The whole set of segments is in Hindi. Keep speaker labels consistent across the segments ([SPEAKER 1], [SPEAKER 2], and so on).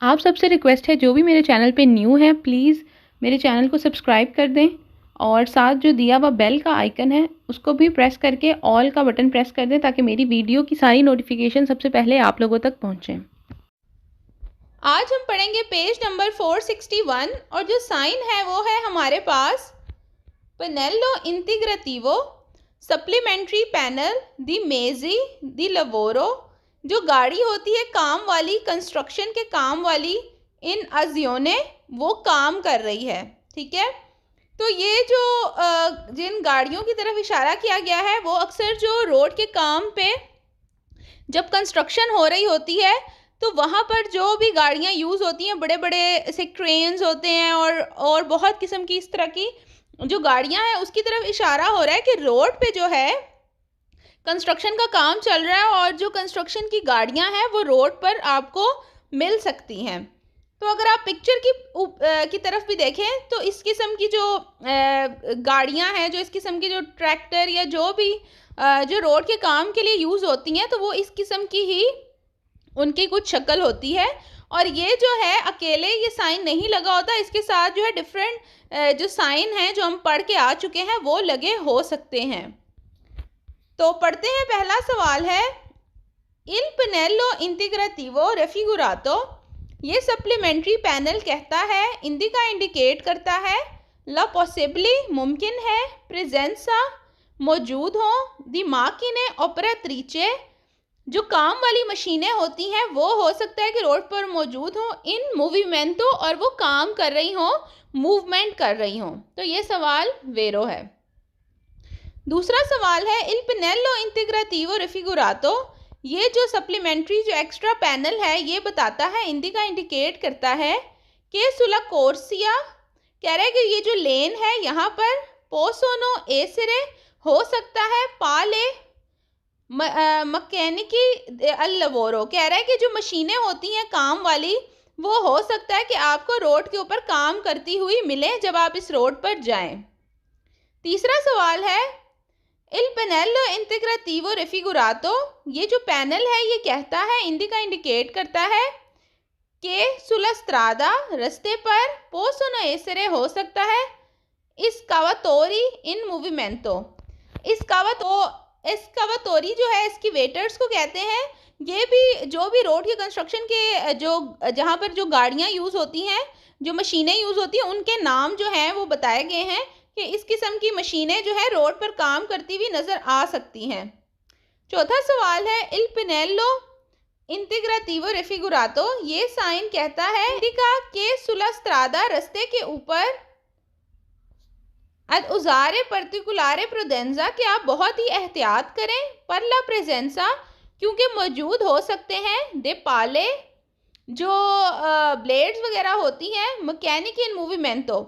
[SPEAKER 1] आप सबसे रिक्वेस्ट है, जो भी मेरे चैनल पे न्यू है प्लीज़ मेरे चैनल को सब्सक्राइब कर दें और साथ जो दिया हुआ बेल का आइकन है उसको भी प्रेस करके ऑल का बटन प्रेस कर दें ताकि मेरी वीडियो की सारी नोटिफिकेशन सबसे पहले आप लोगों तक पहुँचें।
[SPEAKER 2] आज हम पढ़ेंगे पेज नंबर 461 और जो साइन है वो है हमारे पास पेनेलो इंटीग्रेटिवो सप्लीमेंट्री पैनल दी मेजी दी लवोरो। जो गाड़ी होती है काम वाली, कंस्ट्रक्शन के काम वाली, इन अजियोने वो काम कर रही है। ठीक है, तो ये जो जिन गाड़ियों की तरफ इशारा किया गया है वो अक्सर जो रोड के काम पे जब कंस्ट्रक्शन हो रही होती है तो वहाँ पर जो भी गाड़ियाँ यूज़ होती हैं, बड़े बड़े ऐसे क्रेन्स होते हैं और बहुत किस्म की इस तरह की जो गाड़ियाँ हैं उसकी तरफ इशारा हो रहा है कि रोड पे जो है कंस्ट्रक्शन का काम चल रहा है और जो कंस्ट्रक्शन की गाड़ियाँ हैं वो रोड पर आपको मिल सकती हैं। तो अगर आप पिक्चर की तरफ भी देखें तो इस किस्म की जो गाड़ियाँ हैं, जो इस किस्म की जो ट्रैक्टर या जो भी जो रोड के काम के लिए यूज़ होती हैं, तो वो इस किस्म की ही उनकी कुछ शक्ल होती है। और ये जो है अकेले ये साइन नहीं लगा होता, इसके साथ जो है डिफरेंट जो साइन हैं जो हम पढ़ के आ चुके हैं वो लगे हो सकते हैं। तो पढ़ते हैं, पहला सवाल है इल पेनेलो इंटीग्रेटिवो रेफिगुरातो। ये सप्लीमेंट्री पैनल कहता है, इंडिका इंडिकेट करता है, ला पॉसिबली मुमकिन है, प्रेजेंसा मौजूद हो, दी माकिने ऑपरेत्रिचे जो काम वाली मशीनें होती हैं वो हो सकता है कि रोड पर मौजूद हो, इन मूवमेंटो और वो काम कर रही हो, मूवमेंट कर रही हो। तो ये सवाल वेरो है। दूसरा सवाल है इल पेनेलो इंटीग्रेटिवो रेफिगुरातो। ये जो सप्लीमेंट्री जो एक्स्ट्रा पैनल है ये बताता है, इंडिका इंडिकेट करता है कि सुला कोर्सिया, कह रहा है कि ये जो लेन है यहाँ पर पोसोनो एसिरे हो सकता है, पाले मकैनिकी अल्लवोरो, कह रहा है कि जो मशीनें होती हैं काम वाली वो हो सकता है कि आपको रोड के ऊपर काम करती हुई मिले जब आप इस रोड पर जाएं। तीसरा सवाल है इल पेनेलो इंटीग्रेटिवो रेफिगुरातो। ये जो पैनल है ये कहता है, इंडिका इंडिकेट करता है कि सुला स्ट्रादा रस्ते पर पोसोनो एसरे हो सकता है, इस कावातोरी इन मूवमेंटो। इस कावातोरी जो है इसकी वेटर्स को कहते हैं। ये भी जो भी रोड के कंस्ट्रक्शन के जो जहाँ पर जो गाड़ियाँ यूज़ होती हैं, जो मशीनें यूज़ होती हैं, उनके नाम जो हैं वो बताए गए हैं कि इस किस्म की मशीनें जो है रोड पर काम करती हुई नज़र आ सकती हैं। चौथा सवाल है इल पेनेलो इंटीग्रेटिवो रेफिगुरातो। ये साइन कहता है इंडिका के सुला स्ट्रादा रस्ते के ऊपर अद उजारे पर्टिकुलारे प्रोडेंजा कि आप बहुत ही एहतियात करें, पर ला प्रेजेंसा क्योंकि मौजूद हो सकते हैं, दे पाले जो ब्लेड्स वगैरह होती हैं, मैकेनिक इन मूवमेंटो।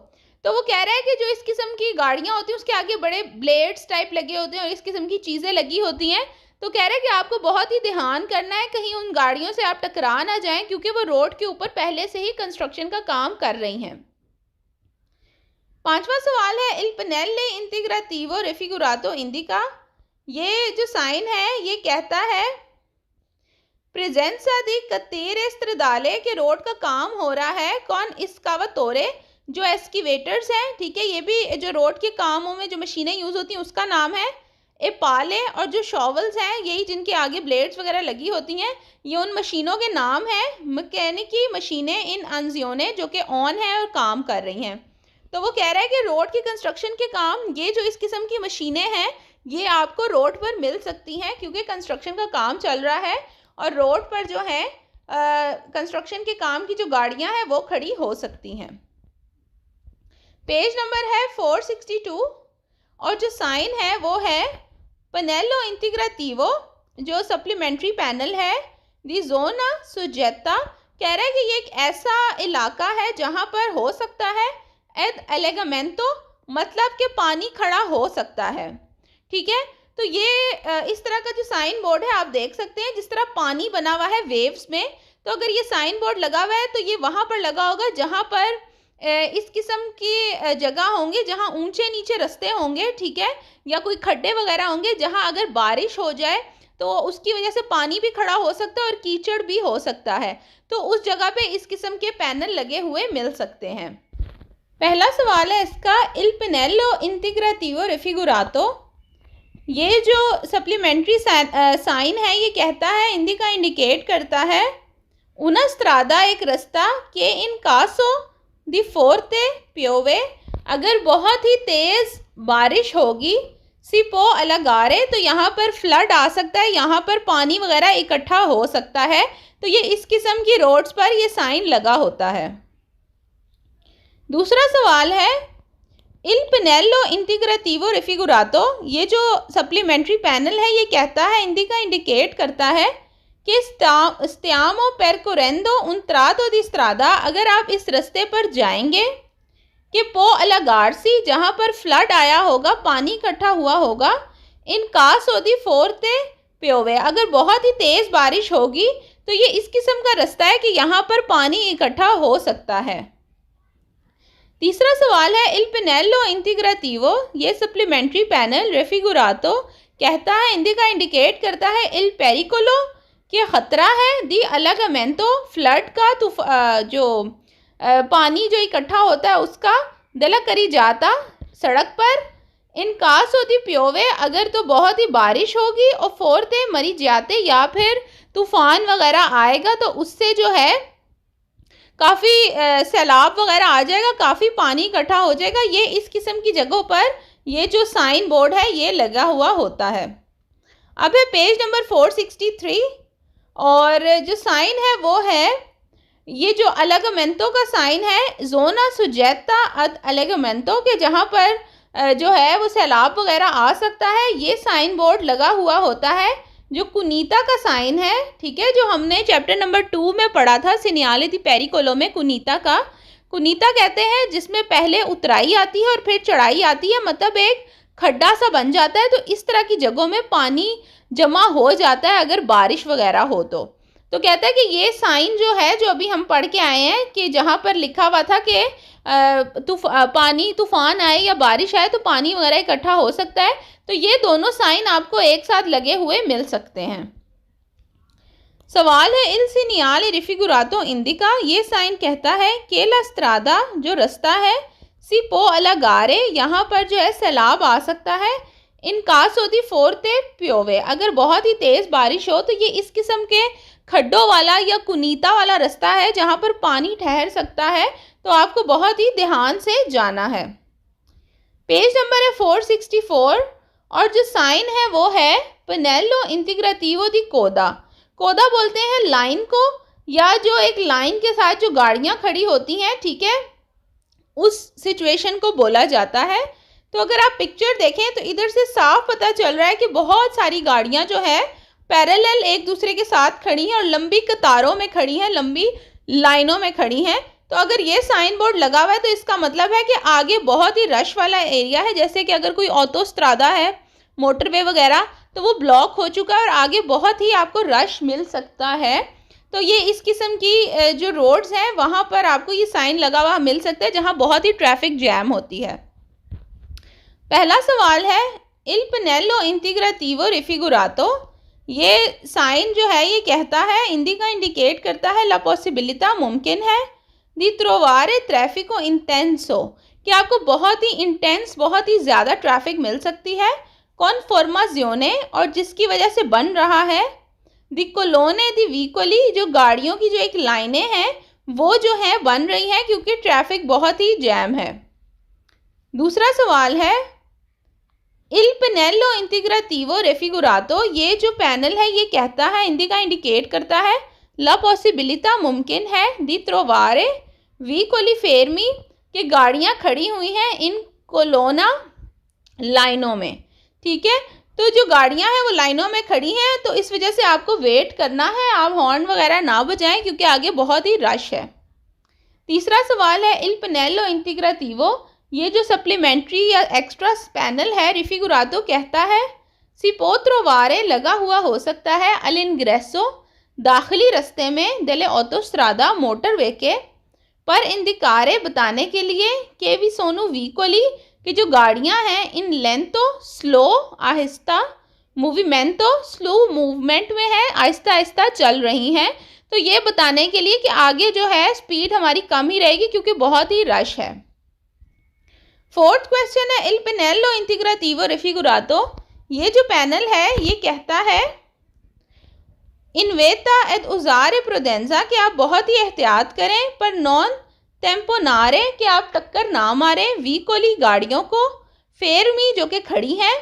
[SPEAKER 2] तो वो कह रहा है कि जो इस किस्म की गाड़ियाँ होती हैं उसके आगे बड़े ब्लेड्स टाइप लगे होते हैं और इस किस्म की चीज़ें लगी होती हैं। तो कह रहा है कि आपको बहुत ही ध्यान करना है कहीं उन गाड़ियों से आप टकरा ना जाएं क्योंकि वो रोड के ऊपर पहले से ही कंस्ट्रक्शन का काम कर रही हैं। पांचवा सवाल है इल पेनेले इंटीग्रेटिवो रेफिगुरातो इंडिका। ये जो साइन है ये कहता है प्रेजेंसा दी कतेरे स्त्रदाले के रोड का काम हो रहा है, कौन इसका व तोरे जो एस्किवेटर्स हैं। ठीक है, ये भी जो रोड के कामों में जो मशीनें यूज़ होती हैं उसका नाम है। ए पाले और जो शॉवल्स हैं यही जिनके आगे ब्लेड्स वगैरह लगी होती हैं, ये उन मशीनों के नाम हैं। मैकेनिकी मशीनें इन अनजियोने जो कि ऑन है और काम कर रही हैं। तो वो कह रहा है कि रोड की कंस्ट्रक्शन के काम ये जो इस किस्म की मशीनें हैं ये आपको रोड पर मिल सकती हैं क्योंकि कंस्ट्रक्शन का काम चल रहा है और रोड पर जो है कंस्ट्रक्शन के काम की जो गाड़ियां हैं वो खड़ी हो सकती हैं। पेज नंबर है 462 और जो साइन है वो है पेनेलो इंटीग्रेटिवो जो सप्लीमेंट्री पैनल है, दी जोना सुजेता, कह रहा है कि ये एक ऐसा इलाका है जहाँ पर हो सकता है एड एलेगामेंटो, मतलब कि पानी खड़ा हो सकता है। ठीक है, तो ये इस तरह का जो साइन बोर्ड है आप देख सकते हैं जिस तरह पानी बना हुआ है वेव्स में। तो अगर ये साइन बोर्ड लगा हुआ है तो ये वहाँ पर लगा होगा जहाँ पर इस किस्म की जगह होंगे जहाँ ऊंचे नीचे रास्ते होंगे, ठीक है, या कोई खड्डे वगैरह होंगे जहाँ अगर बारिश हो जाए तो उसकी वजह से पानी भी खड़ा हो सकता है और कीचड़ भी हो सकता है, तो उस जगह पे इस किस्म के पैनल लगे हुए मिल सकते हैं। पहला सवाल है इसका, इल पेनेलो इंटीग्रेटिवो रेफिगुरातो, ये जो सप्लीमेंट्री साइन है ये कहता है, इंडिका इंडिकेट करता है, una strada एक रास्ता, के इन कासो दी फोर्ते प्योवे, अगर बहुत ही तेज़ बारिश होगी, सी पो अलगारे, तो यहाँ पर फ्लड आ सकता है, यहाँ पर पानी वगैरह इकट्ठा हो सकता है, तो ये इस किस्म की रोड्स पर ये साइन लगा होता है। दूसरा सवाल है, इल पेनेलो इंटीग्रेटिवो रेफिगुरातो, ये जो सप्लीमेंट्री पैनल है ये कहता है, इंडिका इंडिकेट करता है कि स्टियामो परकोरेंदो उन त्रादो दी स्ट्रादा, अगर आप इस रास्ते पर जाएंगे कि पो अलगारसी, जहाँ पर फ्लड आया होगा, पानी इकट्ठा हुआ होगा, इन कासो दी फोर्ते प्योवे, अगर बहुत ही तेज़ बारिश होगी तो ये इस किस्म का रास्ता है कि यहाँ पर पानी इकट्ठा हो सकता है। तीसरा सवाल है, इल पेनेलो इंटीग्रेटिवो, ये सप्लीमेंट्री पैनल रेफिगुरातो कहता है, इंडिका इंडिकेट करता है, इल पेरिकोलो, कि ख़तरा है, दी अलगामेंतो, फ्लड का, जो पानी जो इकट्ठा होता है उसका, दला करी जाता, सड़क पर, इन कासो दी प्योवे, अगर तो बहुत ही बारिश होगी, और फोरते मरी जाते, या फिर तूफ़ान वगैरह आएगा तो उससे जो है काफ़ी सैलाब वगैरह आ जाएगा, काफ़ी पानी इकट्ठा हो जाएगा, ये इस किस्म की जगहों पर ये जो साइन बोर्ड है ये लगा हुआ होता है। अब है पेज नंबर 463, और जो साइन है वो है, ये जो अलगामेंतो का साइन है, जोना सुजेता अद अलगामेंतो, के जहाँ पर जो है वो सैलाब वगैरह आ सकता है, ये साइन बोर्ड लगा हुआ होता है। जो कुनीता का साइन है, ठीक है, जो हमने चैप्टर नंबर 2 में पढ़ा था, सेनियाले दी पेरिकोलो में, कुनीता का, कुनीता कहते हैं जिसमें पहले उतराई आती है और फिर चढ़ाई आती है, मतलब एक खड्डा सा बन जाता है, तो इस तरह की जगहों में पानी जमा हो जाता है अगर बारिश वगैरह हो तो कहता है कि ये साइन जो है, जो अभी हम पढ़ के आए हैं, कि जहाँ पर लिखा हुआ था कि पानी तूफान आए या बारिश आए तो पानी वगैरह इकट्ठा हो सकता है, तो ये दोनों साइन आपको एक साथ लगे हुए मिल सकते हैं। सवाल है, इल सेनियाले रेफिगुरातो इंडिका, ये साइन कहता है, के ला स्ट्रादा, जो रास्ता है, सी पो अलगारे, यहाँ पर जो है सैलाब आ सकता है, इन कासो दी फोरते प्योवे, अगर बहुत ही तेज़ बारिश हो तो ये इस किस्म के खड्डों वाला या कुनीता वाला रास्ता है जहाँ पर पानी ठहर सकता है, तो आपको बहुत ही ध्यान से जाना है। पेज नंबर है 464, और जो साइन है वो है, पेनेलो इंटीग्रेटिवो दी कोदा, कोदा बोलते हैं लाइन को, या जो एक लाइन के साथ जो गाड़ियाँ खड़ी होती हैं, ठीक है, उस सिचुएशन को बोला जाता है। तो अगर आप पिक्चर देखें तो इधर से साफ पता चल रहा है कि बहुत सारी गाड़ियां जो है पैरेलल एक दूसरे के साथ खड़ी हैं और लंबी कतारों में खड़ी हैं, लंबी लाइनों में खड़ी हैं। तो अगर ये साइन बोर्ड लगा हुआ है तो इसका मतलब है कि आगे बहुत ही रश वाला एरिया है, जैसे कि अगर कोई ऑटोस्ट्रादा है, मोटरवे वगैरह, तो वो ब्लॉक हो चुका है और आगे बहुत ही आपको रश मिल सकता है। तो ये इस किस्म की जो रोड्स हैं वहाँ पर आपको ये साइन लगा हुआ मिल सकता है जहाँ बहुत ही ट्रैफिक जैम होती है। पहला सवाल है, इल पेनेलो इंटीग्रेटिवो रेफिगुरातो, ये साइन जो है ये कहता है, इंडिका इंडिकेट करता है, ला पॉसिबिलिटा मुमकिन है, दी त्रोवारे ट्रैफिको इंटेंसो, कि आपको बहुत ही इंटेंस, बहुत ही ज़्यादा ट्रैफिक मिल सकती है, कॉन्फॉर्माजियोने, और जिसकी वजह से बन रहा है, दी कोलोने दी वीकोली, जो गाड़ियों की जो एक लाइनें हैं वो जो है बन रही हैं क्योंकि ट्रैफिक बहुत ही जैम है। दूसरा सवाल है, इल पेनेलो इंटीग्रेटिवो रेफिगुरातो, ये जो पैनल है ये कहता है, इंडिका इंडिकेट करता है, ला पॉसिबिलिटा मुमकिन है, दी त्रोवारे वीकोली फेरमी, कि गाड़ियाँ खड़ी हुई हैं इन कोलोना लाइनों में, ठीक है। तो जो गाड़ियां हैं वो लाइनों में खड़ी हैं, तो इस वजह से आपको वेट करना है, आप हॉर्न वगैरह ना बजाएं क्योंकि आगे बहुत ही रश है। तीसरा सवाल है, इल पेनेलो इंटीग्रेटिवो, ये जो सप्लीमेंट्री या एक्स्ट्रा पैनल है रेफिगुरातो कहता है, सी पो त्रोवारे, लगा हुआ हो सकता है, अल इंग्रेसो, दाखिली रास्ते में, डेले ऑटोस्ट्रादा, मोटरवे के, पर इंडिकारे, बताने के लिए, के वी सोनू वीकोली, कि जो गाड़ियां हैं इन लेंथो, स्लो, आहिस्ता, मूवमेंटो स्लो मूवमेंट में है, आहिस्ता आहिस्ता चल रही हैं। तो ये बताने के लिए कि आगे जो है स्पीड हमारी कम ही रहेगी क्योंकि बहुत ही रश है। फोर्थ क्वेश्चन है इल पेनेलो इंटीग्राटिवो रेफिगुरातो। ये जो पैनल है ये कहता है इन्वेटा एड उजारे प्रोडेंजा कि आप बहुत ही एहतियात करें, पर नॉन टेम्पोनारे कि आप टक्कर ना मारें वीकोली गाड़ियों को, फेरमी जो कि खड़ी हैं,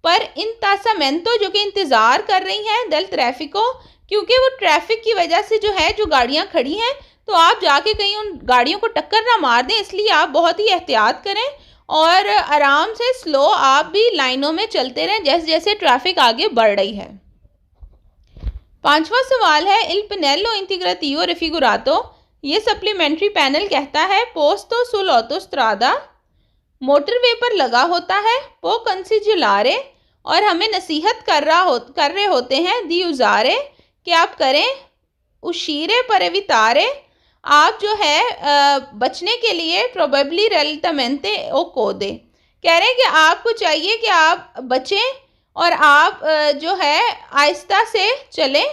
[SPEAKER 2] पर इन तासामेंतो जो कि इंतज़ार कर रही हैं, दल ट्रैफिको क्योंकि वो ट्रैफिक की वजह से जो है जो गाड़ियां खड़ी हैं तो आप जाके कहीं उन गाड़ियों को टक्कर ना मार दें, इसलिए आप बहुत ही एहतियात करें और आराम से स्लो आप भी लाइनों में चलते रहें जैसे जैसे ट्रैफिक आगे बढ़ रही है। पांचवा सवाल है इल पेनेलो इंटीग्राटिवो रेफिगुरातो। ये सप्लीमेंट्री पैनल कहता है पोस्तो सुल ऑटोस्ट्रादा, मोटरवे पर लगा होता है, पो कंसिजिलारे और हमें नसीहत कर रहे होते हैं दी उजारे कि आप करें उशीरे पर एवितारे, आप जो है बचने के लिए प्रोबेबली रेलटमेंटे ओ कोदे, कह रहे हैं कि आपको चाहिए कि आप बचें और आप जो है आहिस्ता से चलें।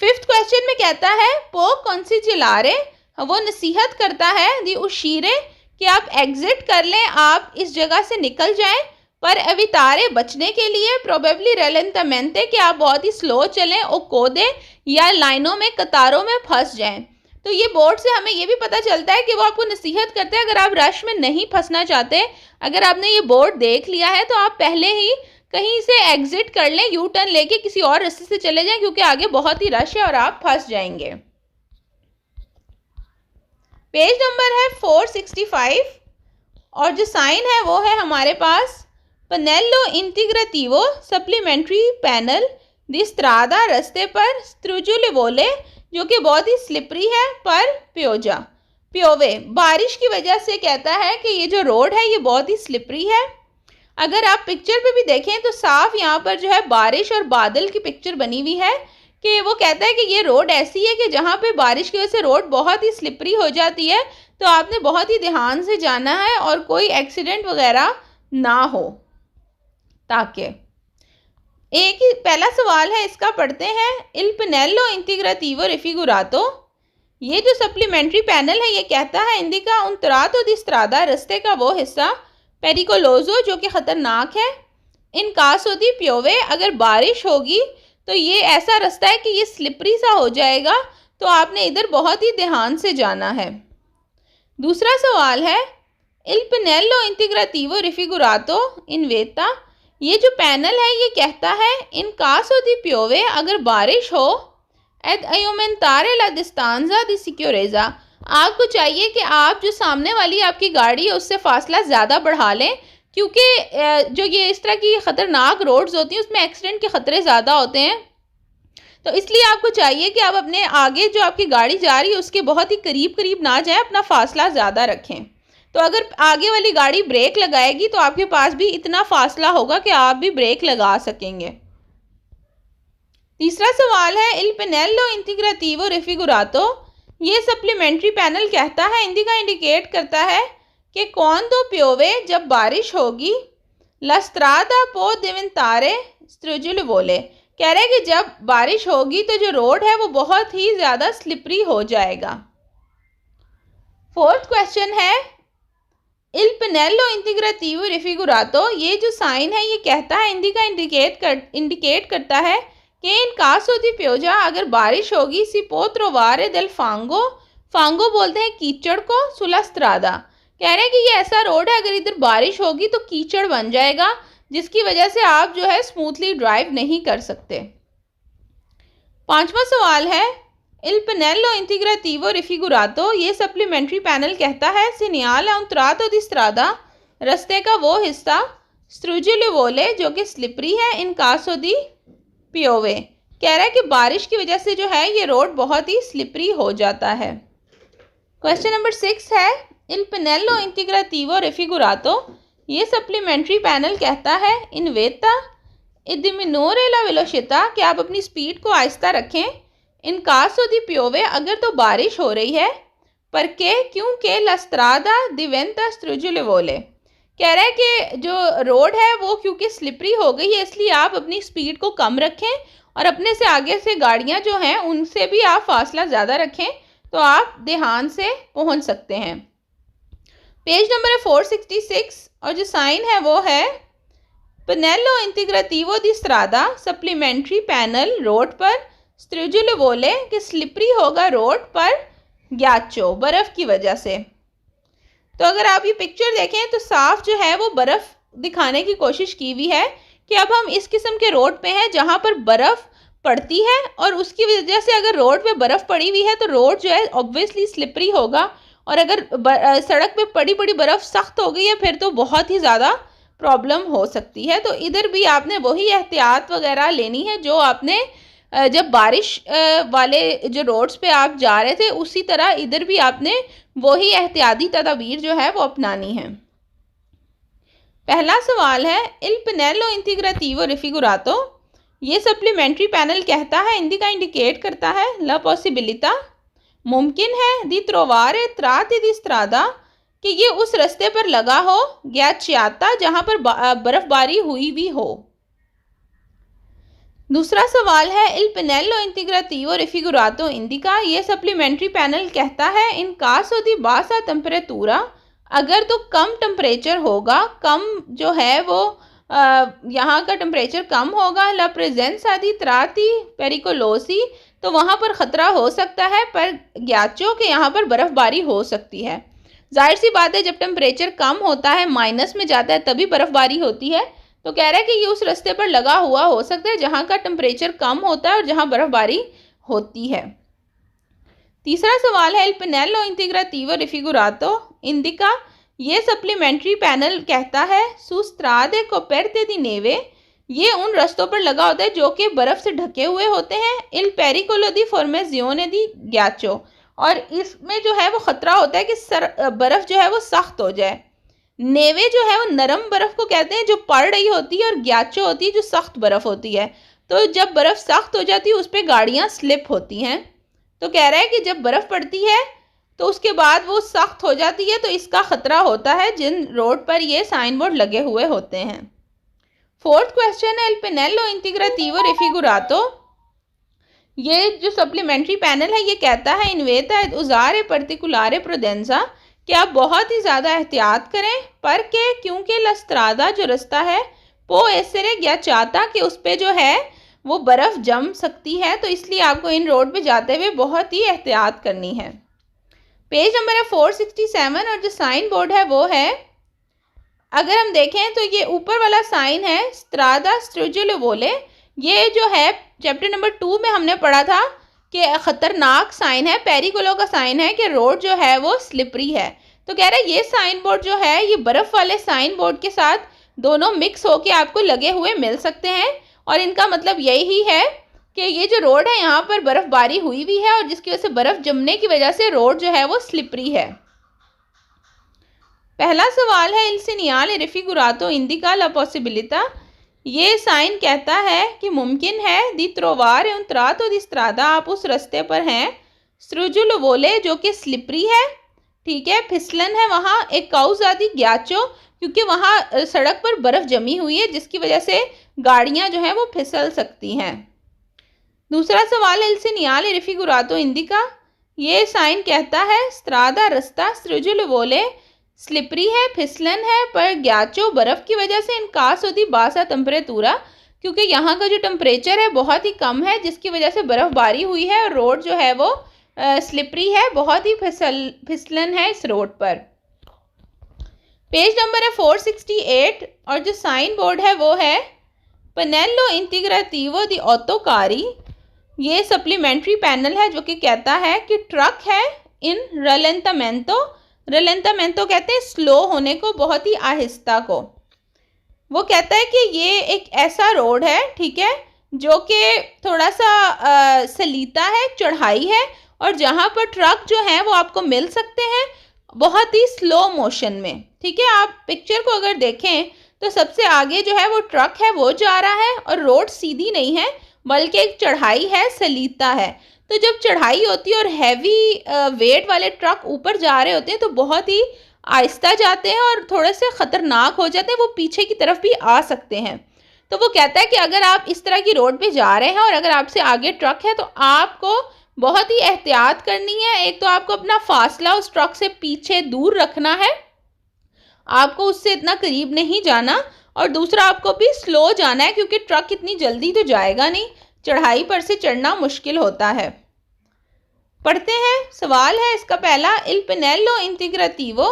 [SPEAKER 2] फिफ्थ क्वेश्चन में कहता है पो कंसिजिलारे, वो नसीहत करता है दी उशीरे कि आप एग्जिट कर लें, आप इस जगह से निकल जाएं, पर अवितारे बचने के लिए प्रोबेबली रेलेंटमेंटे कि आप बहुत ही स्लो चलें, ओ कोदे या लाइनों में कतारों में फंस जाएं। तो ये बोर्ड से हमें ये भी पता चलता है कि वो आपको नसीहत करते हैं अगर आप रश में नहीं फंसना चाहते, अगर आपने ये बोर्ड देख लिया है तो आप पहले ही कहीं से एग्जिट कर लें, यू टर्न लेके किसी और रास्ते से चले जाएं क्योंकि आगे बहुत ही रश है और आप फंस जाएंगे। पेज नंबर है 465 और जो साइन है वो है हमारे पास पेनेलो इंटीग्राटिवो सप्लीमेंट्री पैनल दी स्ट्रादा, रास्ते पर स्ट्रूजुलेवोले जो कि बहुत ही स्लिपरी है, पर प्योवे बारिश की वजह से कहता है कि ये जो रोड है ये बहुत ही स्लिपरी है। अगर आप पिक्चर पे भी देखें तो साफ यहाँ पर जो है बारिश और बादल की पिक्चर बनी हुई है कि वो कहता है कि ये रोड ऐसी है कि जहाँ पे बारिश की वजह से रोड बहुत ही स्लिपरी हो जाती है, तो आपने बहुत ही ध्यान से जाना है और कोई एक्सीडेंट वगैरह ना हो। ताकि एक ही पहला सवाल है इसका पढ़ते हैं इल पेनेलो इंटीग्राटिवो रेफिगुरातो। ये जो सप्लीमेंट्री पैनल है ये कहता है इंडिका उन तरातो दी स्ट्रादा, रास्ते का वो हिस्सा पेरिकोलोजो जो कि ख़तरनाक है, इन कासो दी प्योवे अगर बारिश होगी तो ये ऐसा रास्ता है कि ये स्लिपरी सा हो जाएगा, तो आपने इधर बहुत ही ध्यान से जाना है। दूसरा सवाल है इल पेनेलो इंटीग्राटिवो रेफिगुरातो इन्वेटा। ये जो पैनल है ये कहता है इन कासो दी प्योवे अगर बारिश हो एड अयोमेंटारे ला डिस्टांजा दी सिक्योरेजा, आपको चाहिए कि आप जो सामने वाली आपकी गाड़ी है उससे फासला ज़्यादा बढ़ा लें क्योंकि जो ये इस तरह की ख़तरनाक रोड्स होती हैं उसमें एक्सीडेंट के ख़तरे ज़्यादा होते हैं। तो इसलिए आपको चाहिए कि आप अपने आगे जो आपकी गाड़ी जा रही है उसके बहुत ही करीब ना जाएं, अपना फासला ज़्यादा रखें। तो अगर आगे वाली गाड़ी ब्रेक लगाएगी तो आपके पास भी इतना फासला होगा कि आप भी ब्रेक लगा सकेंगे। तीसरा सवाल है इल पेनेलो इंटीग्राटिवो रेफिगुरातो। ये सप्लीमेंट्री पैनल कहता है इंडिका इंडिकेट करता है कि कौन तो प्योवे जब बारिश होगी, लस्त्रादा पो दिवंतारे स्ट्रूजुलेवोले, कह रहे हैं कि जब बारिश होगी तो जो रोड है वो बहुत ही ज़्यादा स्लिपरी हो जाएगा। फोर्थ क्वेश्चन है इल पेनेलो इंटीग्राटिवो रेफिगुरातो। ये जो साइन है ये कहता है इंडिका इंडिकेट करता है कि इन कासो दी प्योजा अगर बारिश होगी सी पोत्रोवारे देल फांगो, फांगो बोलते हैं कीचड़ को, सुला स्ट्रादा, कह रहे हैं कि ये ऐसा रोड है अगर इधर बारिश होगी तो कीचड़ बन जाएगा जिसकी वजह से आप जो है स्मूथली ड्राइव नहीं कर सकते। पांचवा सवाल है इल पेनेलो इंटीग्राटिवो रेफिगुरातो। ये सप्लीमेंट्री पैनल कहता है सिनियाल उन तरातो दी स्ट्रादा, रास्ते का वो हिस्सा स्ट्रूजुलेवोले जो कि स्लिपरी है, इन कासो दी प्योवे, कह रहा है कि बारिश की वजह से जो है ये रोड बहुत ही स्लिपरी हो जाता है। क्वेश्चन नंबर 6 है इल पेनेलो इंटीग्राटिवो रेफिगुरातो। ये सप्लीमेंट्री पैनल कहता है इन्वेटा इदिमिनोरे ला वेलोसिटा कि आप अपनी स्पीड को आहिस्ता रखें, इन कासो दी प्योवे अगर तो बारिश हो रही है, परché क्योंकि la strada diventa strugolevole। कह रहा है कि जो रोड है वो क्योंकि स्लिपरी हो गई है, इसलिए आप अपनी स्पीड को कम रखें और अपने से आगे से गाड़ियां जो हैं उनसे भी आप फासला ज़्यादा रखें, तो आप ध्यान से पहुंच सकते हैं। पेज नंबर है 466 और जो साइन है वो है Pannello integrativo di strada, supplementary panel road पर, strugolevole कि स्लिपरी होगा रोड पर, ghiaccio बर्फ़ की वजह से। तो अगर आप ये पिक्चर देखें तो साफ जो है वो बर्फ़ दिखाने की कोशिश की हुई है कि अब हम इस किस्म के रोड पे हैं जहाँ पर बर्फ़ पड़ती है, और उसकी वजह से अगर रोड पे बर्फ़ पड़ी हुई है तो रोड जो है ऑब्वियसली स्लिपरी होगा, और अगर सड़क पे पड़ी बड़ी बर्फ़ सख्त हो गई है फिर तो बहुत ही ज़्यादा प्रॉब्लम हो सकती है। तो इधर भी आपने वही एहतियात वगैरह लेनी है जो आपने जब बारिश वाले जो रोड्स पे आप जा रहे थे उसी तरह इधर भी आपने वही एहतियाती तदाबीर जो है वो अपनानी है। पहला सवाल है Il pannello integrativo raffigurato, ये सप्लीमेंट्री पैनल कहता है, इंडिका इंडिकेट करता है, ला पॉसिबिलिटा मुमकिन है, दी trovare tratti di strada कि ये उस रास्ते पर लगा हो, ghiacciata जहाँ पर बर्फबारी हुई भी हो। दूसरा सवाल है Il pannello integrativo raffigurato indica, ये सप्लीमेंट्री पैनल कहता है in caso di bassa temperatura, अगर तो कम टेम्परेचर होगा, कम जो है वो यहाँ का टेम्परेचर कम होगा, ला presenza di tratti pericolosi तो वहाँ पर ख़तरा हो सकता है, पर ghiaccio के यहाँ पर बर्फ़बारी हो सकती है। जाहिर सी बात है जब टेम्परेचर कम होता है, माइनस में जाता है, तभी बर्फ़बारी होती है। तो कह रहा है कि ये उस रास्ते पर लगा हुआ हो सकता है जहाँ का टेम्परेचर कम होता है और जहाँ बर्फ़बारी होती है। तीसरा सवाल है Il pannello integrativo raffigurato indica, ये सप्लीमेंट्री पैनल कहता है su strade coperte di neve, ये उन रास्तों पर लगा होता है जो कि बर्फ़ से ढके हुए होते हैं, il pericolo di formazione di ghiaccio, और इसमें जो है वो ख़तरा होता है कि बर्फ़ जो है वो सख्त हो जाए। नेवे जो है वो नरम बर्फ़ को कहते हैं जो पड़ रही होती है, और ghiaccio होती है जो सख्त बर्फ़ होती है। तो जब बर्फ़ सख्त हो जाती है उस पर गाड़ियाँ स्लिप होती हैं। तो कह रहा है कि जब बर्फ़ पड़ती है तो उसके बाद वो सख्त हो जाती है, तो इसका ख़तरा होता है जिन रोड पर ये साइन बोर्ड लगे हुए होते हैं। फोर्थ क्वेश्चन है Il pannello integrativo raffigurato, ये जो सप्लीमेंट्री पैनल है ये कहता है इन्वेटा उजारे पर्टिकुलारे प्रोडेंसा, कि आप बहुत ही ज़्यादा एहतियात करें, पर के क्योंकि ला स्ट्रादा जो रास्ता है पो एसरे ghiacciata कि उस पर जो है वो बर्फ़ जम सकती है, तो इसलिए आपको इन रोड पे जाते हुए बहुत ही एहतियात करनी है। पेज नंबर है 467 और जो साइन बोर्ड है वो है, अगर हम देखें तो ये ऊपर वाला साइन है strada strugolevole, ये जो है चैप्टर नंबर 2 में हमने पढ़ा था कि ख़तरनाक साइन है, पेरिकोलो का साइन है कि रोड जो है वो स्लिपरी है। तो कह रहा है ये साइन बोर्ड जो है ये बर्फ़ वाले साइन बोर्ड के साथ दोनों मिक्स होके आपको लगे हुए मिल सकते हैं, और इनका मतलब यही है कि ये जो रोड है यहाँ पर बर्फ़बारी हुई भी है, और जिसकी वजह से बर्फ़ जमने की वजह से रोड जो है वो स्लिपरी है। पहला सवाल है Il segnale raffigurato indica la possibilità, ये साइन कहता है कि मुमकिन है di trovare un tratto di strada, आप उस रास्ते पर हैं, strugolevole जो कि स्लिपरी है, ठीक है, फिसलन है वहाँ, एक causa di ghiaccio क्योंकि वहाँ सड़क पर बर्फ़ जमी हुई है जिसकी वजह से गाड़ियाँ जो हैं वो फिसल सकती हैं। दूसरा सवाल है Il segnale raffigurato indica, ये साइन कहता है strada रास्ता strugolevole स्लिपरी है, फिसलन है, पर ghiaccio बर्फ़ की वजह से, इन caso di bassa temperatura क्योंकि यहाँ का जो टेम्परेचर है बहुत ही कम है जिसकी वजह से बर्फ़बारी हुई है और रोड जो है वो स्लिपरी है, बहुत ही फिसलन है इस रोड पर। पेज नंबर है 468 और जो साइन बोर्ड है वो है Pannello integrativo di autocarri, ये सप्लीमेंट्री पैनल है जो कि कहता है कि ट्रक है इन रलेंटामेंटो कहते हैं स्लो होने को, बहुत ही आहिस्ता को। वो कहता है कि ये एक ऐसा रोड है, ठीक है, जो कि थोड़ा सा सलीता है, चढ़ाई है, और जहाँ पर ट्रक जो है वो आपको मिल सकते हैं बहुत ही स्लो मोशन में, ठीक है। आप पिक्चर को अगर देखें तो सबसे आगे जो है वो ट्रक है वो जा रहा है, और रोड सीधी नहीं है बल्कि एक चढ़ाई है, सलीता है। तो जब चढ़ाई होती है और हैवी वेट वाले ट्रक ऊपर जा रहे होते हैं तो बहुत ही आहिस्ता जाते हैं और थोड़े से ख़तरनाक हो जाते हैं, वो पीछे की तरफ भी आ सकते हैं। तो वो कहता है कि अगर आप इस तरह की रोड पे जा रहे हैं और अगर आपसे आगे ट्रक है तो आपको बहुत ही एहतियात करनी है। एक तो आपको अपना फासला उस ट्रक से पीछे दूर रखना है, आपको उससे इतना करीब नहीं जाना, और दूसरा आपको भी स्लो जाना है क्योंकि ट्रक इतनी जल्दी तो जाएगा नहीं, चढ़ाई पर से चढ़ना मुश्किल होता है। पढ़ते हैं, सवाल है इसका पहला, इल पेनेलो इंटीग्रेटिवो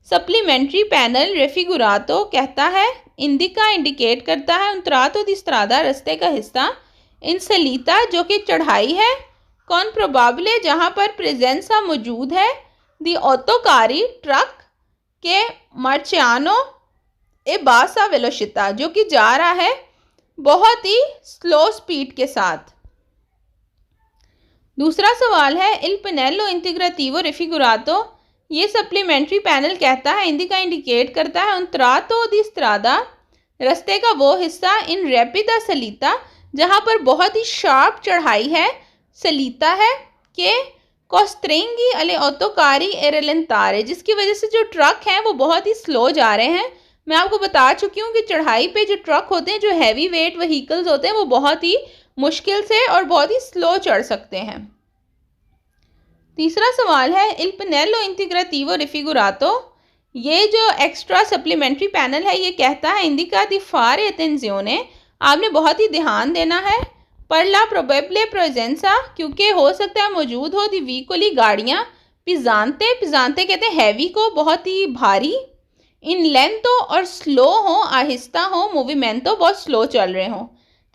[SPEAKER 2] सप्लीमेंट्री पैनल रेफिगुरातो कहता है, इंडिका इंडिकेट करता है, उंतरातो दी स्ट्रादा रास्ते का हिस्सा, इन सलीता जो कि चढ़ाई है, कौन प्रोबाबले जहाँ पर प्रेजेंसा मौजूद है, दी ऑटोकारी ट्रक के मार्चियानो ए बासा वेलोसिता जो कि जा रहा है बहुत ही स्लो स्पीड के साथ। दूसरा सवाल है, इल पेनेलो इंटीग्रेटिवो रेफिगुरातो ये सप्लीमेंट्री पैनल कहता है, इंडिका इंडिकेट करता है, उंतरातो दी स्ट्रादा रास्ते का वो हिस्सा, इन रैपिदा सलीता जहाँ पर बहुत ही शार्प चढ़ाई है, सलीता है कि कोस्ट्रेंगी अले ऑटोकारी एरेलेंतारे जिसकी वजह से जो ट्रक हैं वो बहुत ही स्लो जा रहे हैं। मैं आपको बता चुकी हूँ कि चढ़ाई पे जो ट्रक होते हैं, जो हैवी वेट व्हीकल्स होते हैं, वो बहुत ही मुश्किल से और बहुत ही स्लो चढ़ सकते हैं। तीसरा सवाल है, इल पेनेलो इंटीग्रेटिवो रेफिगुरातो ये जो एक्स्ट्रा सप्लीमेंट्री पैनल है ये कहता है, इंडिका दी फारे अटेंजियोने आपने बहुत ही ध्यान देना है, पर ला प्रोबेबले प्रेजेंसा क्योंकि हो सकता है मौजूद हो दी व्हीकली गाड़ियाँ, पिजानते पिजानते कहते हैं हैवी को, बहुत ही भारी, इन लेंथो और स्लो हो, आहिस्ता हो, मूवमेंटो बहुत स्लो चल रहे हों।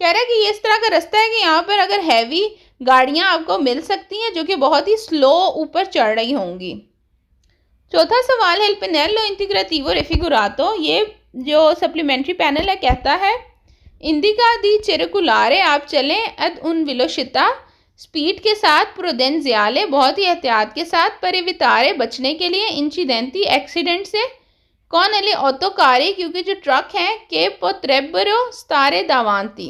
[SPEAKER 2] कह रहा है कि ये इस तरह का रास्ता है कि यहाँ पर अगर हैवी गाड़ियाँ आपको मिल सकती हैं जो कि बहुत ही स्लो ऊपर चढ़ रही होंगी। चौथा सवाल है, इल पेनेलो इंटीग्रेटिवो रेफिगुरातो ये जो सप्लीमेंट्री पैनल है कहता है, इंडिका दी चिरकुलारे आप चलें अद उन विलोशिता स्पीड के साथ, प्रोडेंजियाले बहुत ही एहतियात के साथ, परिवितारे बचने के लिए, इंसिडेंटी एक्सीडेंट से, कौन अले ऑटोकारी क्योंकि जो ट्रक हैं के पोत्रेबरो स्तारे दावांती।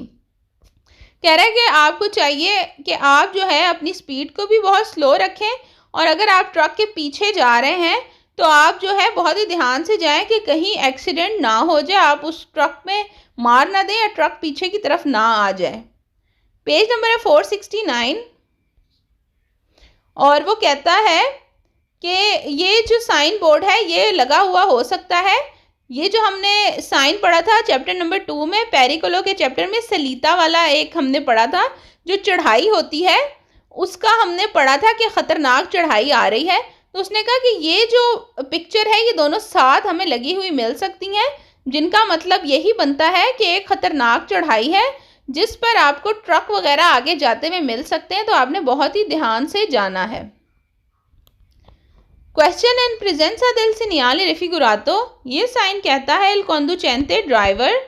[SPEAKER 2] कह रहा है कि आपको चाहिए कि आप जो है अपनी स्पीड को भी बहुत स्लो रखें और अगर आप ट्रक के पीछे जा रहे हैं तो आप जो है बहुत ही ध्यान से जाएं कि कहीं एक्सीडेंट ना हो जाए, आप उस ट्रक में मार ना दें या ट्रक पीछे की तरफ ना आ जाए। पेज नंबर है 469 और वो कहता है कि ये जो साइन बोर्ड है ये लगा हुआ हो सकता है, ये जो हमने साइन पढ़ा था चैप्टर नंबर 2 में, पेरिकोलो के चैप्टर में सलीता वाला एक हमने पढ़ा था, जो चढ़ाई होती है उसका हमने पढ़ा था कि ख़तरनाक चढ़ाई आ रही है। तो उसने कहा कि ये जो पिक्चर है ये दोनों साथ हमें लगी हुई मिल सकती हैं, जिनका मतलब यही बनता है कि एक ख़तरनाक चढ़ाई है जिस पर आपको ट्रक वगैरह आगे जाते हुए मिल सकते हैं, तो आपने बहुत ही ध्यान से जाना है। क्वेश्चन इन प्रेजेंसा del segnale raffigurato ये साइन कहता है, il conducente driver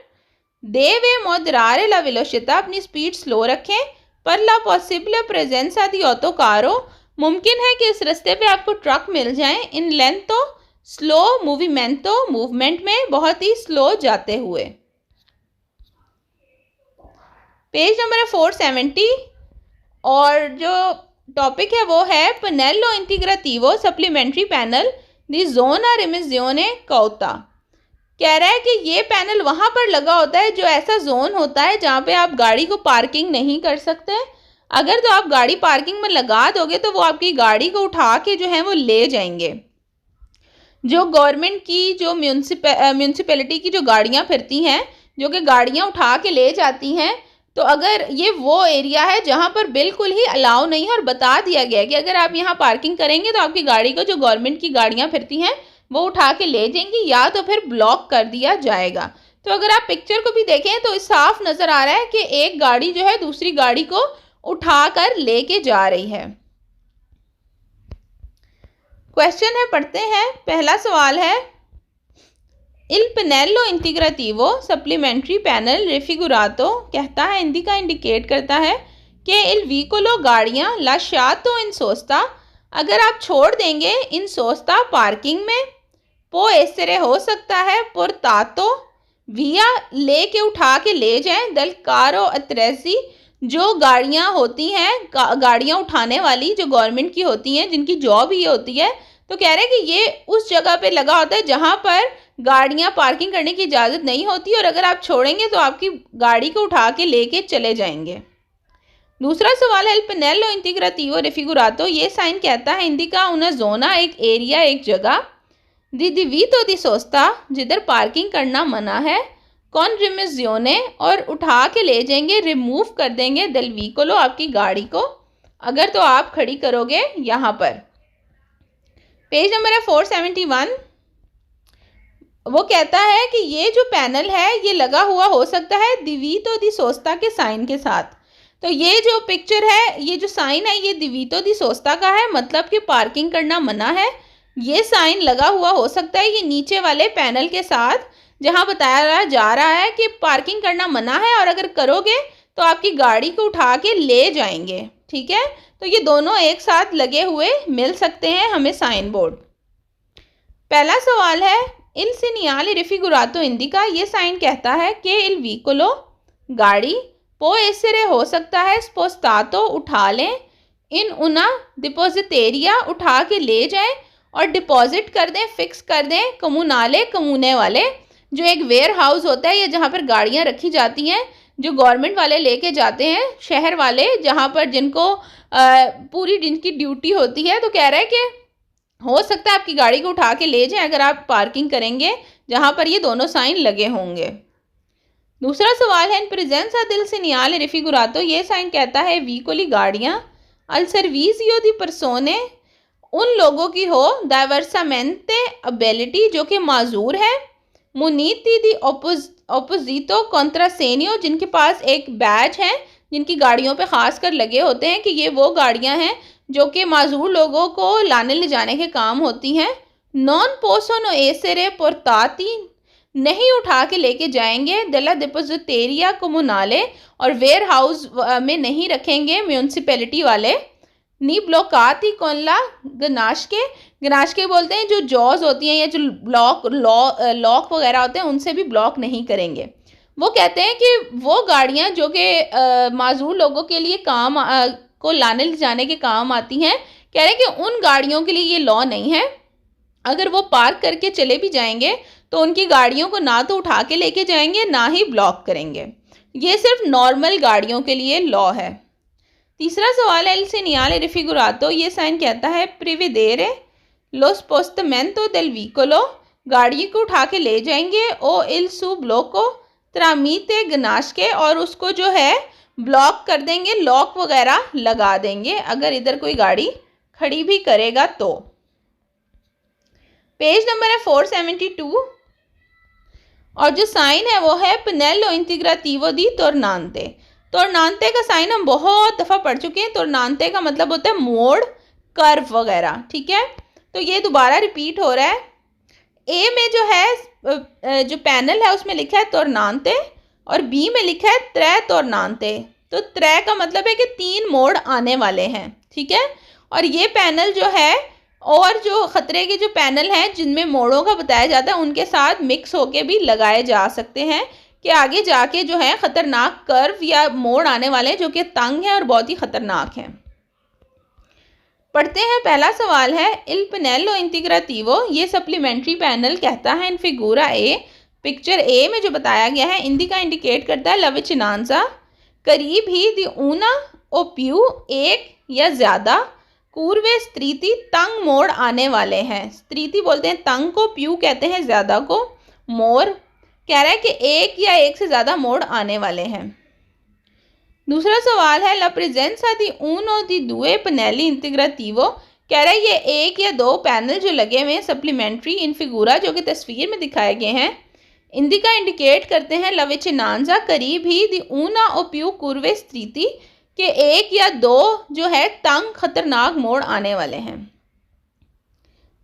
[SPEAKER 2] deve moderare la velocità अपनी स्पीड स्लो रखें, पर la possibile presenza di autocarro मुमकिन है कि इस रास्ते पे आपको ट्रक मिल जाएं, इन लेंथो स्लो मूवमेंटो मूवमेंट में बहुत ही स्लो जाते हुए। पेज नंबर है 470 और जो टॉपिक है वो है पेनेलो इंटीग्रेटिवो सप्लीमेंट्री पैनल दी जोना रिमिजियोने कौता। कह रहा है कि ये पैनल वहाँ पर लगा होता है जो ऐसा जोन होता है जहाँ पे आप गाड़ी को पार्किंग नहीं कर सकते। अगर तो आप गाड़ी पार्किंग में लगा दोगे तो वो आपकी गाड़ी को उठा के जो है वो ले जाएंगे। जो गवर्नमेंट की जो म्यूनसिपैलिटी की जो गाड़ियाँ फिरती हैं जो कि गाड़ियाँ उठा के ले जाती हैं, तो अगर ये वो एरिया है जहाँ पर बिल्कुल ही अलाउ नहीं है और बता दिया गया है कि अगर आप यहाँ पार्किंग करेंगे तो आपकी गाड़ी को जो गवर्नमेंट की गाड़ियाँ फिरती हैं वो उठा के ले जाएंगी या तो फिर ब्लॉक कर दिया जाएगा। तो अगर आप पिक्चर को भी देखें तो साफ नज़र आ रहा है कि एक गाड़ी जो है दूसरी गाड़ी को उठा कर लेके जा रही है। क्वेश्चन है, पढ़ते हैं। पहला सवाल है, इल पेनेलो इंटीग्रेटिवो सप्लीमेंट्री पैनल रेफिगुरातो कहता है, इंडिका इंडिकेट करता है कि इल व्हीकलो गाड़ियाँ लाशातो इन सोस्ता अगर आप छोड़ देंगे इन सोस्ता पार्किंग में, पो ऐसे हो सकता है पुरतातो विया लेके उठा के ले जाएं, दल कारो अतरेसी जो गाड़ियाँ होती हैं, गाड़ियाँ उठाने वाली जो गवर्नमेंट की होती हैं, जिनकी जॉब ये होती है, तो कह रहे हैं कि ये उस जगह पे लगा होता है जहाँ पर गाड़ियाँ पार्किंग करने की इजाज़त नहीं होती और अगर आप छोड़ेंगे तो आपकी गाड़ी को उठा के लेके चले जाएंगे। दूसरा सवाल है, इल पेनेलो इंटीग्रातिवो रेफिगुरातो, ये साइन कहता है इंडिका उना जोना, एक एरिया, एक जगह, दी दिवीतो दी सोस्ता, जिधर पार्किंग करना मना है, कौन रिमिजियोने, और उठा के ले जाएंगे, रिमूव कर देंगे, देल व्हीकलो, आपकी गाड़ी को, अगर तो आप खड़ी करोगे यहाँ पर। पेज नंबर है 471। वो कहता है कि ये जो पैनल है ये लगा हुआ हो सकता है दिवीतो दी सोस्ता के साइन के साथ। तो ये जो पिक्चर है, ये जो साइन है, ये दिवीतो दी सोस्ता का है, मतलब कि पार्किंग करना मना है। ये साइन लगा हुआ हो सकता है ये नीचे वाले पैनल के साथ, जहाँ बताया जा रहा है कि पार्किंग करना मना है और अगर करोगे तो आपकी गाड़ी को उठा के ले जाएंगे। ठीक है, तो ये दोनों एक साथ लगे हुए मिल सकते हैं हमें साइन बोर्ड। पहला सवाल है, इल सीनियाले रिफिगुरातो इंडिका, ये साइन कहता है कि इल व्हीकलो, गाड़ी, पो एसरे हो सकता है, स्पोस्तातो, उठा लें, इन उना डिपोजिटेरिया, उठा के ले जाएं और डिपॉजिट कर दें, फिक्स कर दें, कम्युनाले, कम्यूने वाले, जो एक वेयर हाउस होता है या जहाँ पर गाड़ियाँ रखी जाती हैं, जो गवर्नमेंट वाले लेके जाते हैं, शहर वाले, जहाँ पर जिनको पूरी दिन की ड्यूटी होती है। तो कह रहा है कि हो सकता है आपकी गाड़ी को उठा के ले जाएं अगर आप पार्किंग करेंगे जहाँ पर ये दोनों साइन लगे होंगे। दूसरा सवाल है, इन प्रेजेंसा दिल सीनियाले रिफिगुरातो, ये साइन कहता है व्हीकली, गाड़ियाँ, अल सर्विसियो दी पर्सोने, उन लोगों की हो, डाइवर्सामेंटे एबिलिटी, जो कि माजूर है, मुनीति दी ओपोजितो कॉन्ट्रासेनियो, जिनके पास एक बैज है, जिनकी गाड़ियों पे खास कर लगे होते हैं कि ये वो गाड़ियां हैं जो कि माजूर लोगों को लाने ले जाने के काम होती हैं। नॉन पोसोनो एसेरे पोर्ताती, नहीं उठा के लेके जाएंगे, दला डिपोजिटेरिया कोमुनाले, और वेयर हाउस में नहीं रखेंगे म्यूनसिपैलिटी वाले। नी ब्लॉकाती कोनला गनाश के बोलते हैं जो जॉज होती हैं या जो लॉक वगैरह होते हैं उनसे भी ब्लॉक नहीं करेंगे। वो कहते हैं कि वो गाड़ियाँ जो कि माजूर लोगों के लिए काम को लाने ले जाने के काम आती हैं, कह रहे हैं कि उन गाड़ियों के लिए ये लॉ नहीं है। अगर वो पार्क करके चले भी जाएंगे तो उनकी गाड़ियों को ना तो उठा के लेके जाएंगे ना ही ब्लॉक करेंगे। ये सिर्फ नॉर्मल गाड़ियों के लिए लॉ है। तीसरा सवाल है, एल सीनियाले रिफिगुरातो, ये साइन कहता है प्रिवेदेरे लो स्पोस्टमेंटो देल व्हीकलो, गाड़ी को उठा के ले जाएंगे, ओ इल सू ब्लॉको ट्रामीते गनाश के, और उसको जो है ब्लॉक कर देंगे, लॉक वगैरह लगा देंगे अगर इधर कोई गाड़ी खड़ी भी करेगा तो। पेज नंबर है 472 और जो साइन है वो है पेनेलो इंटीग्रातिवो दी टोर्नांते। टोर्नांते का साइन हम बहुत दफ़ा पढ़ चुके हैं। टोर्नांते का मतलब होता है मोड़, कर्व वगैरह। ठीक है, तो ये दोबारा रिपीट हो रहा है। ए में जो है जो पैनल है उसमें लिखा है टोर्नांते और बी में लिखा है त्रै टोर्नांते। तो त्रै का मतलब है कि 3 मोड़ आने वाले हैं। ठीक है, और ये पैनल जो है और जो ख़तरे के जो पैनल हैं जिनमें मोड़ों का बताया जाता है उनके साथ मिक्स होके भी लगाए जा सकते हैं कि आगे जाके जो है ख़तरनाक कर्व या मोड़ आने वाले हैं जो कि तंग हैं और बहुत ही ख़तरनाक हैं। पढ़ते हैं, पहला सवाल है, इल पेनेलो इंटीग्रातिवो, ये सप्लीमेंट्री पैनल कहता है इन फिगूरा ए, पिक्चर ए में जो बताया गया है इंडिका इंडिकेट करता है लविचिनांसा, करीब ही दी ऊना ओप्यू, एक या ज़्यादा, पूर्वे स्त्रीति, तंग मोड़ आने वाले हैं। स्त्रीति बोलते हैं तंग को, प्यू कहते हैं ज़्यादा को, मोर कह रहा है कि एक या एक से ज़्यादा मोड़ आने वाले हैं। दूसरा सवाल है, ला प्रेजेंसा दी उनो दी दुए पेनेली इंटीग्रातिवो, कह रहा है ये एक या 2 पैनल जो लगे हुए हैं सप्लीमेंट्री इन फिगूरा जो कि तस्वीर में दिखाए गए हैं, इंडिका इंडिकेट करते हैं लविचिनांसा, करीब ही दी ऊना ओप्यू कुर्वे स्त्रीति, कि 1 या 2 जो है तंग खतरनाक मोड़ आने वाले हैं।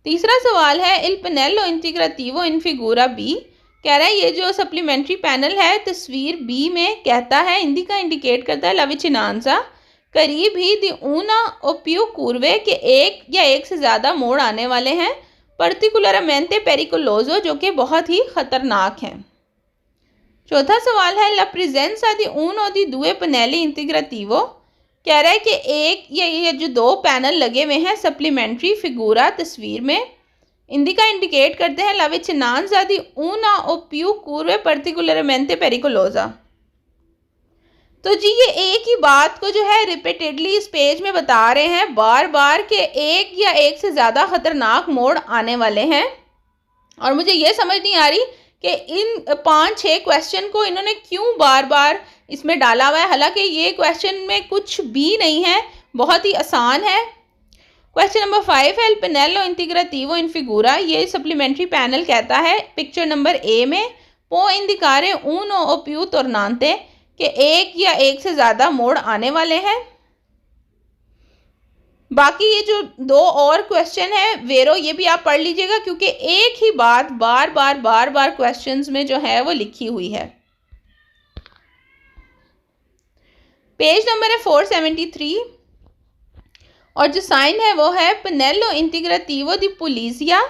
[SPEAKER 2] तीसरा सवाल है, इल पेनेलो इंटीग्रातिवो इन फिगूरा बी, कह रहा है ये जो सप्लीमेंट्री पैनल है तस्वीर बी में कहता है इंडिका इंडिकेट करता है लविचिनांसा, करीब ही दी ऊना ओप्यू कुर्वे, के 1 या 1 से ज़्यादा मोड़ आने वाले हैं, पर्टिकुलरमेंटे पेरिकुलोजो, जो कि बहुत ही ख़तरनाक हैं। चौथा सवाल है ला प्रेजेंza di uno di due pannelli integrativo। कह रहा है कि एक या ये जो दो पैनल लगे हुए हैं सप्लीमेंट्री फिगूरा तस्वीर में, इंडिका इंडिकेट करते हैं la vicinanza di una o più curve particolarmente pericolosa। तो जी ये एक ही बात को जो है रिपीटेडली इस पेज में बता रहे हैं बार बार के एक या एक से ज़्यादा ख़तरनाक मोड़ आने वाले हैं। और मुझे ये समझ नहीं आ रही कि इन 5-6 क्वेश्चन को इन्होंने क्यों बार बार इसमें डाला हुआ है, हालांकि ये क्वेश्चन में कुछ भी नहीं है, बहुत ही आसान है। क्वेश्चन नंबर 5 है el pannello integrativo in figura। ये सप्लीमेंट्री पैनल कहता है पिक्चर नंबर ए में può indicare uno o più tornante कि एक या एक से ज़्यादा मोड़ आने वाले हैं। बाकी ये जो दो और क्वेश्चन है वेरो ये भी आप पढ़ लीजिएगा क्योंकि एक ही बात बार बार क्वेश्चंस में जो है वो लिखी हुई है। पेज नंबर है 473 और जो साइन है वो है pannello integrativo di pulizia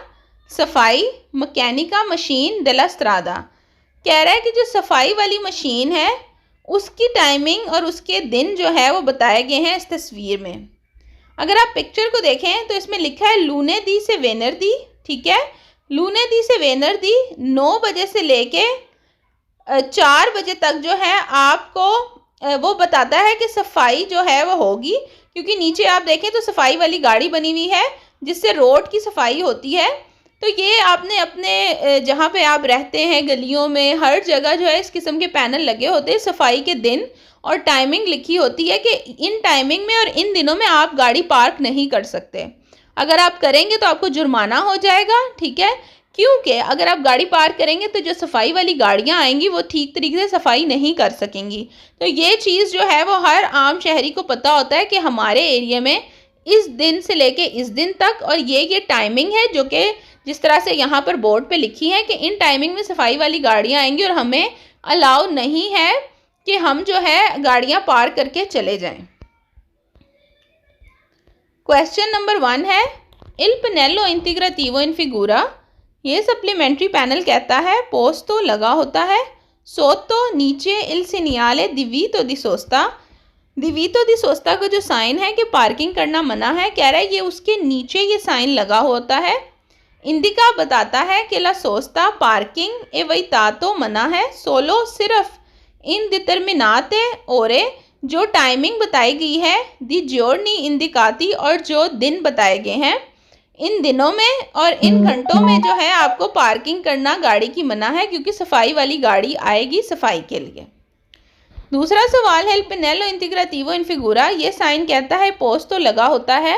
[SPEAKER 2] सफाई मैकेनिका मशीन della strada। कह रहा है कि जो सफाई वाली मशीन है उसकी टाइमिंग और उसके दिन जो है वो बताए गए हैं इस तस्वीर में। अगर आप पिक्चर को देखें तो इसमें लिखा है लूने दी से वेनरदी, ठीक है, लूने दी से वेनरदी 9 बजे से लेके 4 बजे तक जो है आपको वो बताता है कि सफाई जो है वो होगी, क्योंकि नीचे आप देखें तो सफाई वाली गाड़ी बनी हुई है जिससे रोड की सफाई होती है। तो ये आपने अपने जहाँ पे आप रहते हैं गलियों में हर जगह जो है इस किस्म के पैनल लगे होते हैं, सफाई के दिन और टाइमिंग लिखी होती है कि इन टाइमिंग में और इन दिनों में आप गाड़ी पार्क नहीं कर सकते। अगर आप करेंगे तो आपको जुर्माना हो जाएगा, ठीक है, क्योंकि अगर आप गाड़ी पार्क करेंगे तो जो सफाई वाली गाड़ियां आएंगी वो ठीक तरीके से सफाई नहीं कर सकेंगी। तो ये चीज़ जो है वो हर आम शहरी को पता होता है कि हमारे एरिया में इस दिन से लेके इस दिन तक और ये टाइमिंग है जो कि जिस तरह से यहाँ पर बोर्ड पे लिखी है कि इन टाइमिंग में सफाई वाली गाड़ियाँ आएंगी और हमें अलाउ नहीं है कि हम जो है गाड़ियाँ पार्क करके चले जाएं। क्वेश्चन नंबर 1 है il pannello integrativo in figura। ये सप्लीमेंट्री पैनल कहता है पोस्तो लगा होता है, सोतो नीचे il segnale divieto di sosta। divieto di sosta का जो साइन है कि पार्किंग करना मना है, कह रहा है ये उसके नीचे ये साइन लगा होता है। इंडिका बताता है कि ला सोस्ता पार्किंग evitato मना है, सोलो सिर्फ इन डिटर्मिनाते ओरे जो टाइमिंग बताई गई है, दी जोर्नी इंडिकाती और जो दिन बताए गए हैं, इन दिनों में और इन घंटों में जो है आपको पार्किंग करना गाड़ी की मना है क्योंकि सफाई वाली गाड़ी आएगी सफाई के लिए। दूसरा सवाल है il pannello integrativo in figura। ये साइन कहता है पोस्ट तो लगा होता है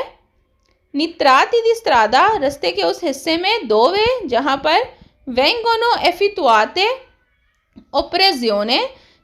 [SPEAKER 2] नित्राति दी स्ट्रादा रस्ते के उस हिस्से में दोवे जहाँ पर वेंगोनो एफितुआते ऑपरेजियोने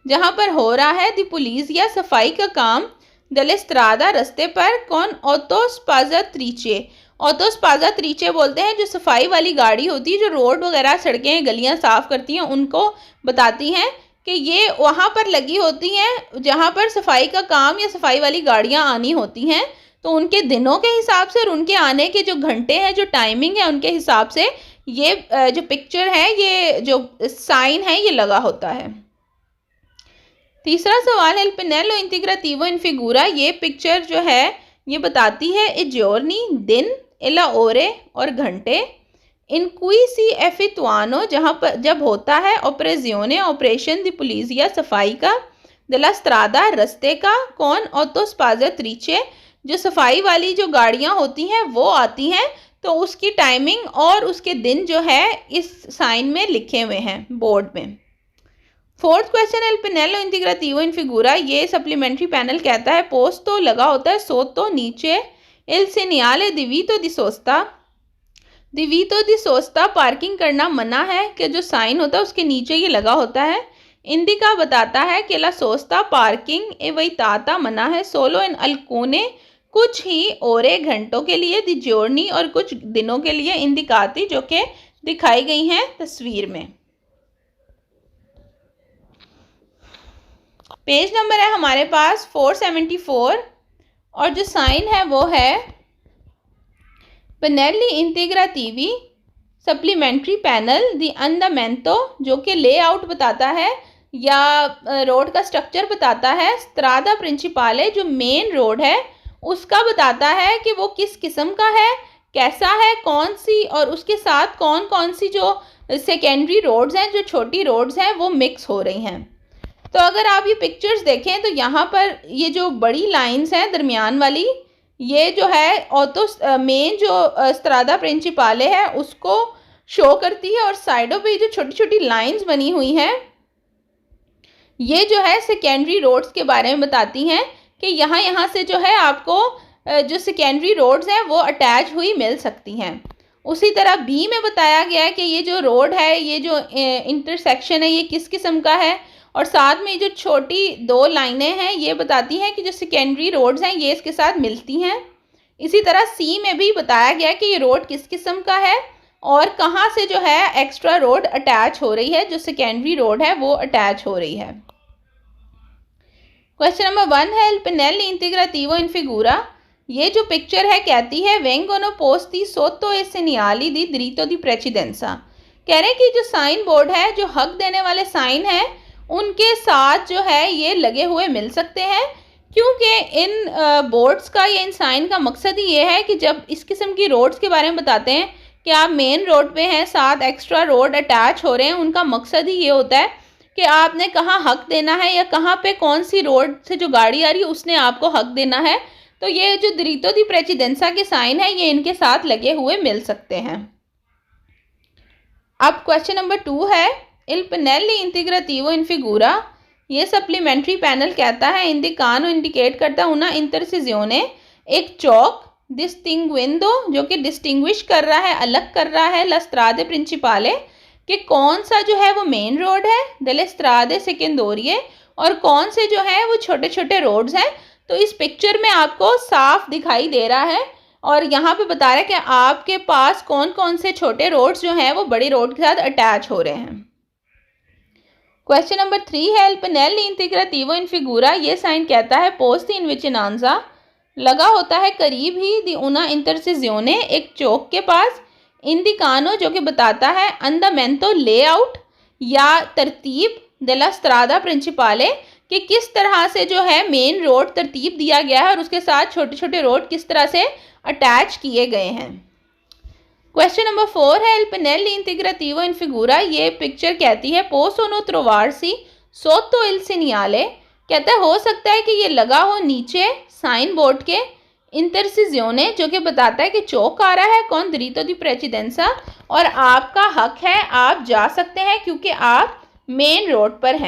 [SPEAKER 2] जहाँ पर हो रहा है दी पुलिस या सफाई का काम दले स्ट्रादा रस्ते पर कौन ऑटोस्पाजा त्रीचे। ऑटोस्पाजा त्रीचे बोलते हैं जो सफाई वाली गाड़ी होती है जो रोड वगैरह सड़कें गलियाँ साफ़ करती हैं उनको बताती हैं कि ये वहाँ पर लगी होती हैं जहाँ पर सफाई का काम या सफाई वाली गाड़ियाँ आनी होती हैं। तो उनके दिनों के हिसाब से और उनके आने के जो घंटे हैं जो टाइमिंग है उनके हिसाब से ये जो पिक्चर है ये जो साइन है ये लगा होता है। तीसरा सवाल है il pannello integrativo in figura। ये पिक्चर जो है ये बताती है i giorni दिन, e le ore और घंटे, in cui si effettuano जहाँ पर जब होता है operazione ऑपरेशन दी पुलिसिया सफाई का, della strada रस्ते का, कौन autospazzatrice जो सफाई वाली जो गाड़ियाँ होती हैं वो आती हैं। तो उसकी टाइमिंग और उसके दिन जो है इस साइन में लिखे हुए हैं बोर्ड में। फोर्थ क्वेश्चन है il pannello integrativo in figura। ये सप्लीमेंट्री पैनल कहता है पोस्ट तो लगा होता है सोतो नीचे il segnale divieto di sosta। divieto di sosta parking करना मना है कि जो साइन होता है उसके नीचे ये लगा होता है। इंडिका बताता है कि la sosta पार्किंग evitata मना है, सोलो इन alcune कुछ ही ओरे घंटों के लिए, दी जोर्नी और कुछ दिनों के लिए, इंडिकाती जो कि दिखाई गई हैं तस्वीर में। पेज नंबर है हमारे पास 474 और जो साइन है वो है pannelli integrativi सप्लीमेंट्री पैनल दी अंडामेंटो जो कि लेआउट बताता है या रोड का स्ट्रक्चर बताता है। स्ट्रादा प्रिंसिपाले जो मेन रोड है उसका बताता है कि वो किस किस्म का है, कैसा है, कौन सी, और उसके साथ कौन कौन सी जो सेकेंडरी रोड्स हैं, जो छोटी रोड्स हैं, वो मिक्स हो रही हैं। तो अगर आप ये पिक्चर्स देखें तो यहाँ पर ये जो बड़ी लाइंस हैं दरमियान वाली, ये जो है ऑटो मेन जो स्ट्रादा प्रिंसिपाले है उसको शो करती है, और साइडों पे जो छोटी छोटी लाइंस बनी हुई हैं ये जो है सेकेंडरी रोड्स के बारे में बताती हैं कि यहाँ से जो है आपको जो सेकेंडरी रोड्स हैं वो अटैच हुई मिल सकती हैं। उसी तरह बी में बताया गया है कि ये जो रोड है, ये जो इंटरसेक्शन है, ये किस किस्म का है, और साथ में जो छोटी दो लाइनें हैं ये बताती हैं कि जो सेकेंडरी रोड्स हैं ये इसके साथ मिलती हैं। इसी तरह सी में भी बताया गया कि ये रोड किस किस्म का है और कहाँ से जो है एक्स्ट्रा रोड अटैच हो रही है, जो सेकेंडरी रोड है वो अटैच हो रही है। क्वेश्चन नंबर 1 है il pannello integrativo in figura। ये जो पिक्चर है कहती है vengono posti sotto i segnali di diritto di precedenza। कह रहे हैं कि जो साइन बोर्ड है, जो हक देने वाले साइन है, उनके साथ जो है ये लगे हुए मिल सकते हैं, क्योंकि इन बोर्ड्स का या इन साइन का मकसद ही ये है कि जब इस किस्म की रोड्स के बारे में बताते हैं कि आप मेन रोड पे हैं, साथ एक्स्ट्रा रोड अटैच हो रहे हैं, उनका मकसद ही ये होता है कि आपने कहाँ हक देना है या कहाँ पे कौन सी रोड से जो गाड़ी आ रही है उसने आपको हक देना है। तो ये जो दिरितो दी प्रेसिडेंसा के साइन है ये इनके साथ लगे हुए मिल सकते हैं। अब क्वेश्चन नंबर 2 है il pannello integrativo in figura। ये सप्लीमेंट्री पैनल कहता है इंडिकानो इंडिकेट करता है una intersezione, एक चौक, distinguendo जो कि डिस्टिंग्विश कर रहा है, अलग कर रहा है la strade principale कि कौन सा जो है वो मेन रोड है, delle strade secondarie, और कौन से जो है वो छोटे छोटे रोड्स हैं। तो इस पिक्चर में आपको साफ दिखाई दे रहा है और यहाँ पे बता रहा है कि आपके पास कौन कौन से छोटे रोड्स जो हैं वो बड़ी रोड के साथ अटैच हो रहे हैं। क्वेश्चन नंबर 3 है il pannello integrativo in figura। ये साइन कहता है posti in vicinanza, लगा होता है करीब ही, di una intersezione, एक चौक के पास, इंडिकानो जो कि बताता है अंडामेंटो लेआउट या तरतीब della strada principale कि किस तरह से जो है मेन रोड तरतीब दिया गया है और उसके साथ छोटे छोटे रोड किस तरह से अटैच किए गए हैं। क्वेश्चन नंबर 4 है il pannello integrativo in figura। ये पिक्चर कहती है possono trovarsi sotto il segnale, कहता है हो सकता है कि ये लगा हो नीचे साइन बोर्ड के, इंटरसेzione जो कि बताता है कि चौक आ रहा है, कौन दिरितो दी प्रेसिडेंसा, और आपका हक है, आप जा सकते हैं क्योंकि आप मेन रोड पर हैं।